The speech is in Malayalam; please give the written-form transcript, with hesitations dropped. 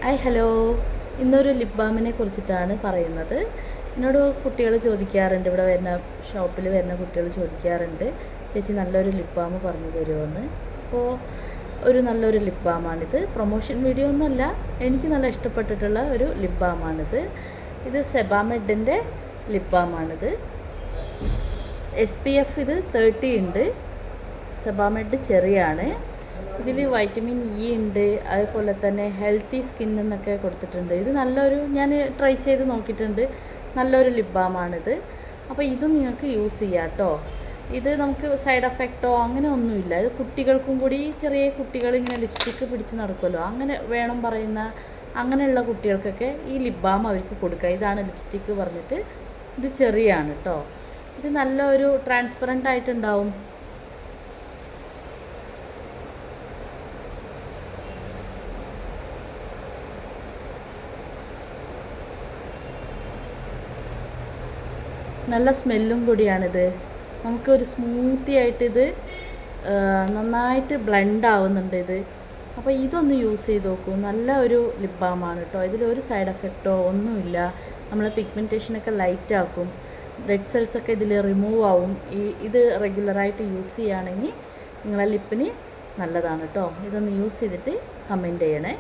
ഹായ് ഹലോ, ഇന്നൊരു ലിപ് ബാമിനെ കുറിച്ചിട്ടാണ് പറയുന്നത്. എന്നോട് കുട്ടികൾ ചോദിക്കാറുണ്ട്, ഇവിടെ വരുന്ന ഷോപ്പിൽ വരുന്ന കുട്ടികൾ ചോദിക്കാറുണ്ട്, ചേച്ചി നല്ലൊരു ലിപ് ബാം പറഞ്ഞു തരുമോയെന്ന്. അപ്പോൾ നല്ലൊരു ലിപ് ബാമാണിത്. പ്രൊമോഷൻ വീഡിയോ ഒന്നുമല്ല, എനിക്ക് നല്ല ഇഷ്ടപ്പെട്ടിട്ടുള്ള ഒരു ലിപ് ബാമാണിത്. ഇത് സെബാമെഡിൻ്റെ ലിപ് ബാമാണിത്. SPF ഇത് 30 ഉണ്ട്. സെബാമെഡ് ചെറിയാണ്. ഇതിൽ വൈറ്റമിൻ ഇ ഉണ്ട്, അതുപോലെ തന്നെ ഹെൽത്തി സ്കിൻ എന്നൊക്കെ കൊടുത്തിട്ടുണ്ട്. ഇത് ഞാൻ ട്രൈ ചെയ്ത് നോക്കിയിട്ടുണ്ട്, നല്ലൊരു ലിപ് ബാമാണിത്. അപ്പോൾ ഇതും നിങ്ങൾക്ക് യൂസ് ചെയ്യാം കേട്ടോ. ഇത് നമുക്ക് സൈഡ് എഫക്റ്റോ അങ്ങനെ ഒന്നുമില്ല. ഇത് കുട്ടികൾക്കും കൂടി, ചെറിയ കുട്ടികൾ ഇങ്ങനെ ലിപ്സ്റ്റിക്ക് പിടിച്ച് നടക്കുമല്ലോ, അങ്ങനെ വേണം പറയുന്ന അങ്ങനെയുള്ള കുട്ടികൾക്കൊക്കെ ഈ ലിപ് ബാം അവർക്ക് കൊടുക്കുക. ഇതാണ് ലിപ്സ്റ്റിക്ക് പറഞ്ഞിട്ട്, ഇത് ചെറിയാണ് കേട്ടോ. ഇത് നല്ലൊരു ട്രാൻസ്പെറൻ്റ് ആയിട്ടുണ്ടാവും. നല്ല സ്മെല്ലും കൂടിയാണിത്. നമുക്കൊരു സ്മൂത്തി ആയിട്ടിത് നന്നായിട്ട് ബ്ലെൻഡ് ആവുന്നുണ്ട് ഇത്. അപ്പോൾ ഇതൊന്ന് യൂസ് ചെയ്ത് നോക്കൂ. നല്ല ഒരു ലിപ് ബാമാണ് കേട്ടോ. ഇതിലൊരു സൈഡ് എഫക്റ്റോ ഒന്നുമില്ല. നമ്മൾ പിഗ്മെൻറ്റേഷനൊക്കെ ലൈറ്റ് ആക്കും, ഡെഡ് സെൽസൊക്കെ ഇതിൽ റിമൂവ് ആവും. ഇത് റെഗുലറായിട്ട് യൂസ് ചെയ്യുകയാണെങ്കിൽ നിങ്ങളെ ലിപ്പിന് നല്ലതാണ് കേട്ടോ. ഇതൊന്ന് യൂസ് ചെയ്തിട്ട് കമൻറ്റ് ചെയ്യണേ.